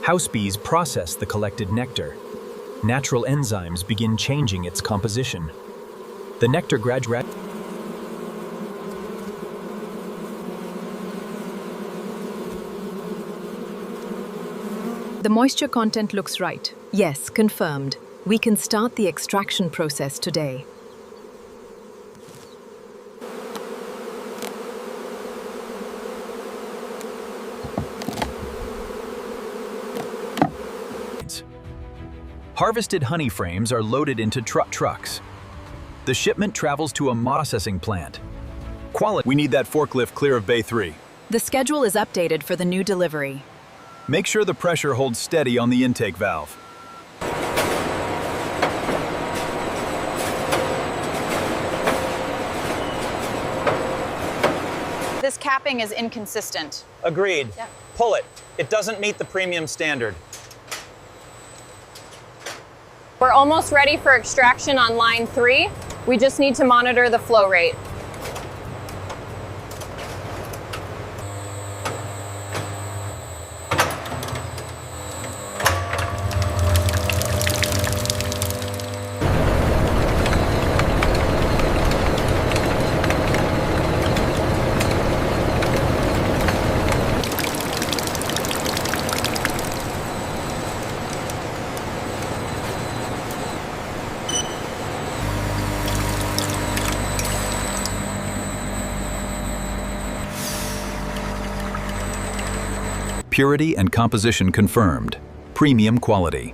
House bees process the collected nectar. Natural enzymes begin changing its composition. The nectar graduates. The moisture content looks right. Yes, confirmed. We can start the extraction process today. Harvested honey frames are loaded into trucks. The shipment travels to a processing plant. We need that forklift clear of Bay 3. The schedule is updated for the new delivery. Make sure the pressure holds steady on the intake valve. This capping is inconsistent. Agreed. Yeah. Pull it. It doesn't meet the premium standard. We're almost ready for extraction on line 3. We just need to monitor the flow rate. Purity and composition confirmed. Premium quality.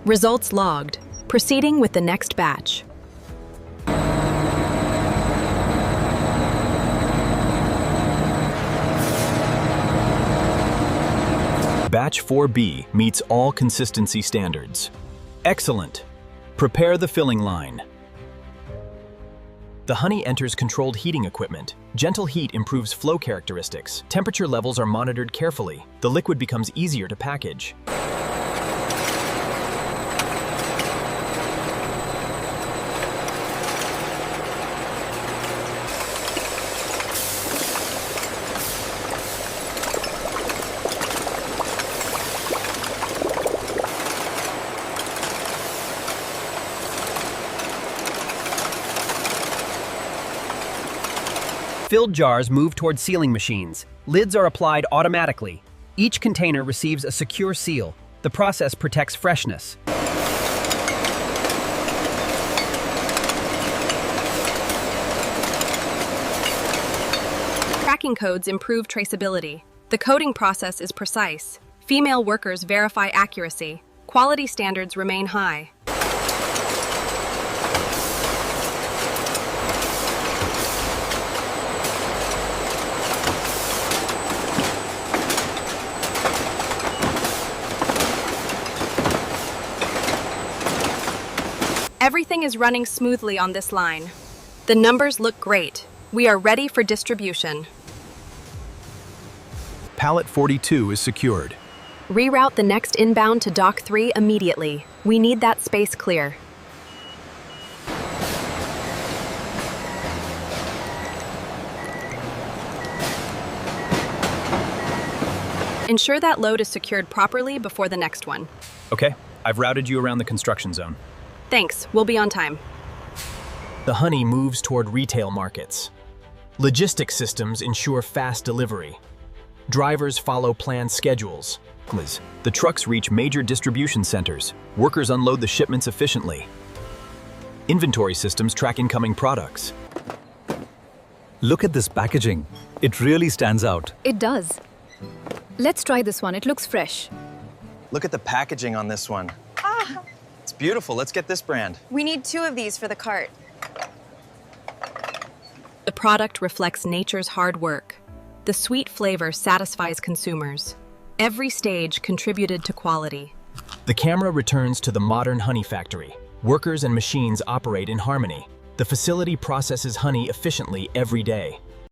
Results logged. Proceeding with the next batch. Batch 4B meets all consistency standards. Excellent. Prepare the filling line. The honey enters controlled heating equipment. Gentle heat improves flow characteristics. Temperature levels are monitored carefully. The liquid becomes easier to package. Filled jars move toward sealing machines. Lids are applied automatically. Each container receives a secure seal. The process protects freshness. Tracking codes improve traceability. The coding process is precise. Female workers verify accuracy. Quality standards remain high. Everything is running smoothly on this line. The numbers look great. We are ready for distribution. Pallet 42 is secured. Reroute the next inbound to Dock 3 immediately. We need that space clear. Ensure that load is secured properly before the next one. Okay, I've routed you around the construction zone. Thanks, we'll be on time. The honey moves toward retail markets. Logistics systems ensure fast delivery. Drivers follow planned schedules. The trucks reach major distribution centers. Workers unload the shipments efficiently. Inventory systems track incoming products. Look at this packaging. It really stands out. It does. Let's try this one. It looks fresh. Look at the packaging on this one. It's beautiful. Let's get this brand. We need 2 of these for the cart. The product reflects nature's hard work. The sweet flavor satisfies consumers. Every stage contributed to quality. The camera returns to the modern honey factory. Workers and machines operate in harmony. The facility processes honey efficiently every day.